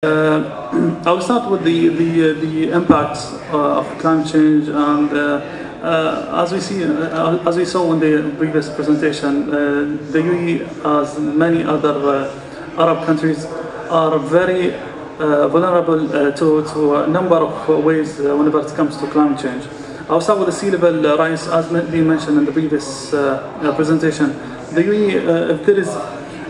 I'll start with the impacts of climate change, and as we saw in the previous presentation, the UAE, as many other Arab countries, are very vulnerable to a number of ways whenever it comes to climate change. I'll start with the sea level rise, as being mentioned in the previous presentation. The UAE, if there is,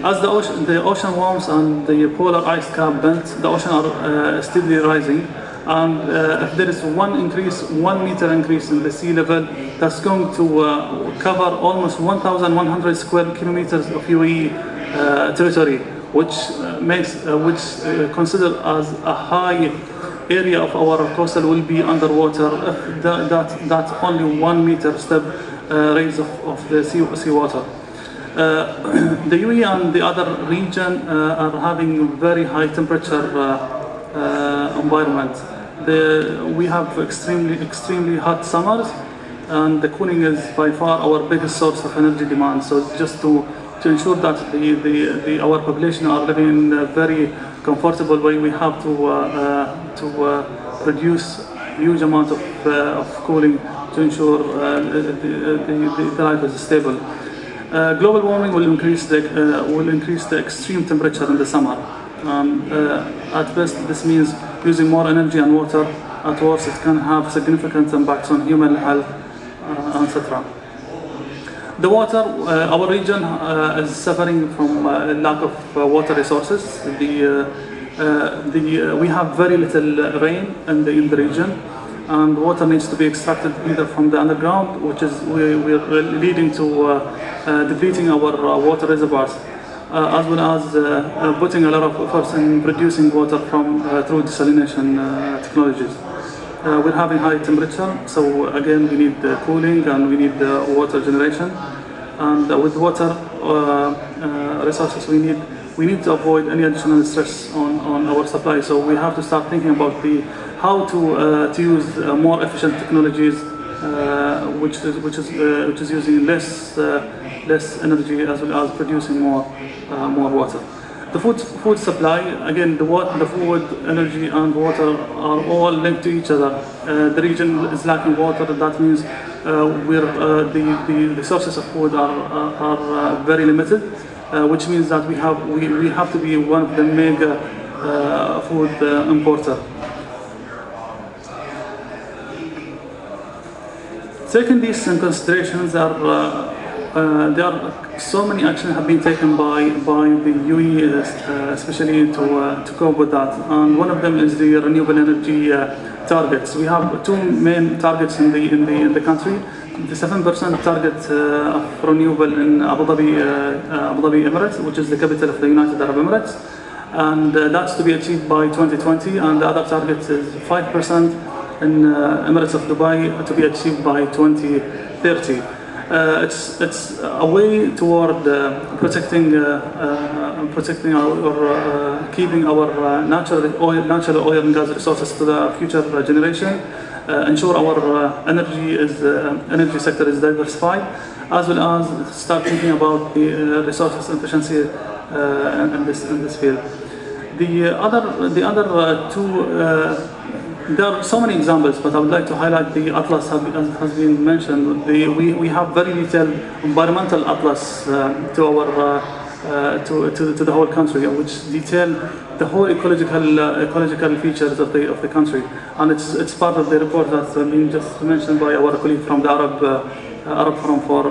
as the ocean warms and the polar ice cap bent, the ocean are steadily rising. And if there is 1 meter increase in the sea level, that's going to cover almost 1,100 square kilometers of UAE territory, which considered as a high area of our coastal will be underwater if that only 1 meter step raise of the seawater. The UAE and the other region are having very high temperature environment. We have extremely hot summers, and the cooling is by far our biggest source of energy demand. So just to ensure that our population are living in a very comfortable way, we have to produce huge amount of cooling to ensure the life is stable. Global warming will increase the extreme temperature in the summer. At best, this means using more energy and water. At worst, it can have significant impacts on human health, etc. The water, our region is suffering from lack of water resources. We have very little rain in the region, and water needs to be extracted either from the underground, which is we're leading to depleting our water reservoirs, as well as putting a lot of efforts in producing water through desalination technologies. We're having high temperature, so again we need cooling and we need water generation. And with water resources, we need to avoid any additional stress on our supply. So we have to start thinking about how to use more efficient technologies, which is using less energy, as well as producing more water. The food supply, again, the food, energy, and water are all linked to each other. The region is lacking water. That means the sources of food are very limited, which means that we have to be one of the mega food importer. Taking these in considerations, there are so many actions have been taken by the UAE, especially to cope with that. And one of them is the renewable energy targets. We have two main targets in the country: the 7% target of renewable in Abu Dhabi Emirates, which is the capital of the United Arab Emirates, and that's to be achieved by 2020. And the other target is 5% in Emirates of Dubai, to be achieved by 2030. It's a way toward protecting or keeping our natural oil and gas resources to the future generation. Ensure our energy sector is diversified, as well as start thinking about the resources efficiency in this field. The other two. There are so many examples, but I would like to highlight the atlas has been mentioned. We have very detailed environmental atlas to the whole country, which detail the whole ecological features of the country, and it's part of the report that's been just mentioned by our colleague from the Arab Forum for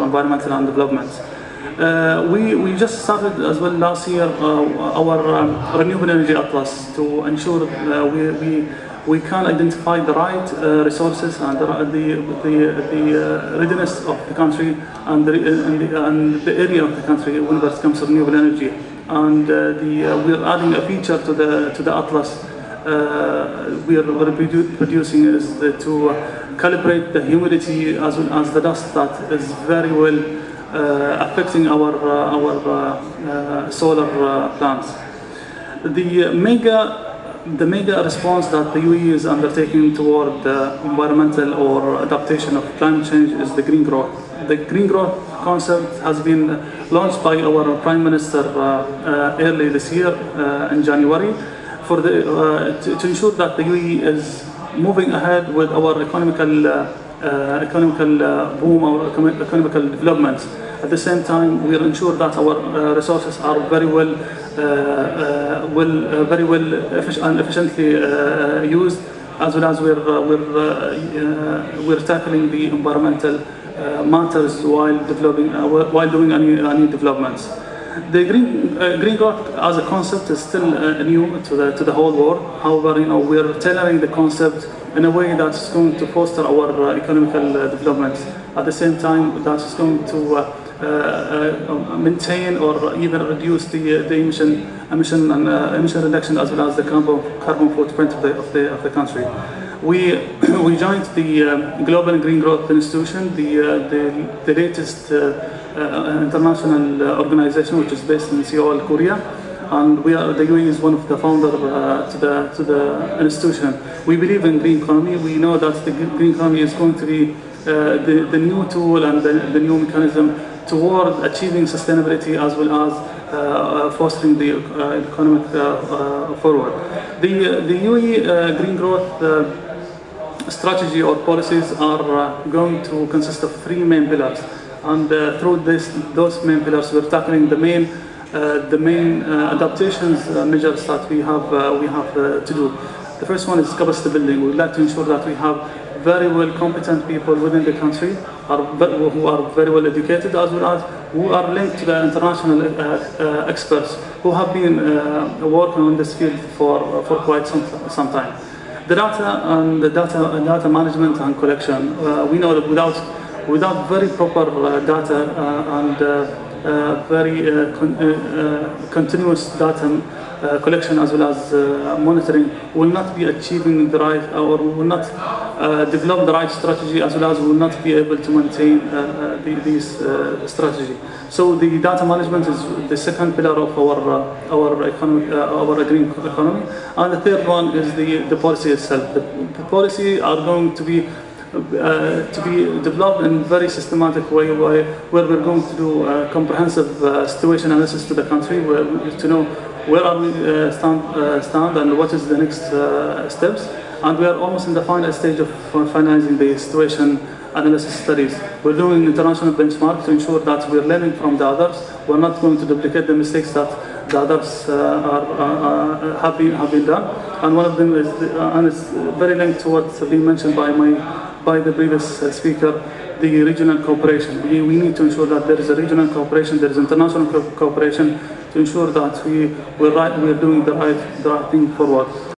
Environmental and Development. We just started as well last year our renewable energy atlas to ensure we can identify the right resources and the readiness of the country and the area of the country when it comes to renewable energy. And we're adding a feature to the atlas we are producing is to calibrate the humidity as well as the dust that is very well affecting our solar plants. The mega response that the UAE is undertaking toward the environmental or adaptation of climate change is the green growth. The green growth concept has been launched by our Prime Minister early this year in January to ensure that the UAE is moving ahead with our economical boom, our economical development. At the same time, we will ensure that our resources are very well and efficiently used, as well as we're tackling the environmental matters while doing any developments. The green growth as a concept is still new to the whole world. However, we're tailoring the concept in a way that's going to foster our economical development. At the same time, that's going to maintain or even reduce the emission reduction, as well as the carbon footprint of the country. We joined the Global Green Growth Institution, the latest international organization which is based in Seoul, Korea, and the UAE is one of the founders to the institution. We believe in green economy. We know that the green economy is going to be the new tool and the new mechanism toward achieving sustainability, as well as fostering the economic forward. The UAE green growth strategy or policies are going to consist of 3 main pillars, and through those main pillars, we're tackling the main adaptations measures that we have to do. The first one is capacity building. We'd like to ensure that we have very well competent people within the country who are very well educated, as well as who are linked to the international experts who have been working on this field for quite some time. The data management and collection. We know that without very proper data and very continuous data collection, as well as monitoring, will not be achieving the right, or will not develop the right strategy, as well as will not be able to maintain this strategy. So the data management is the second pillar of our green economy, and the third one is the policy itself. The policy are going to be developed in a very systematic way, where we're going to do a comprehensive situation analysis to the country, to know where are we stand and what is the next steps. And we are almost in the final stage of finalizing the situation analysis studies. We're doing international benchmark to ensure that we're learning from the others. We're not going to duplicate the mistakes that the others have been done. And one of them is, and it's very linked to what's been mentioned by the previous speaker, the regional cooperation. We need to ensure that there is a regional cooperation, there is international cooperation, to ensure that we're doing the right thing forward.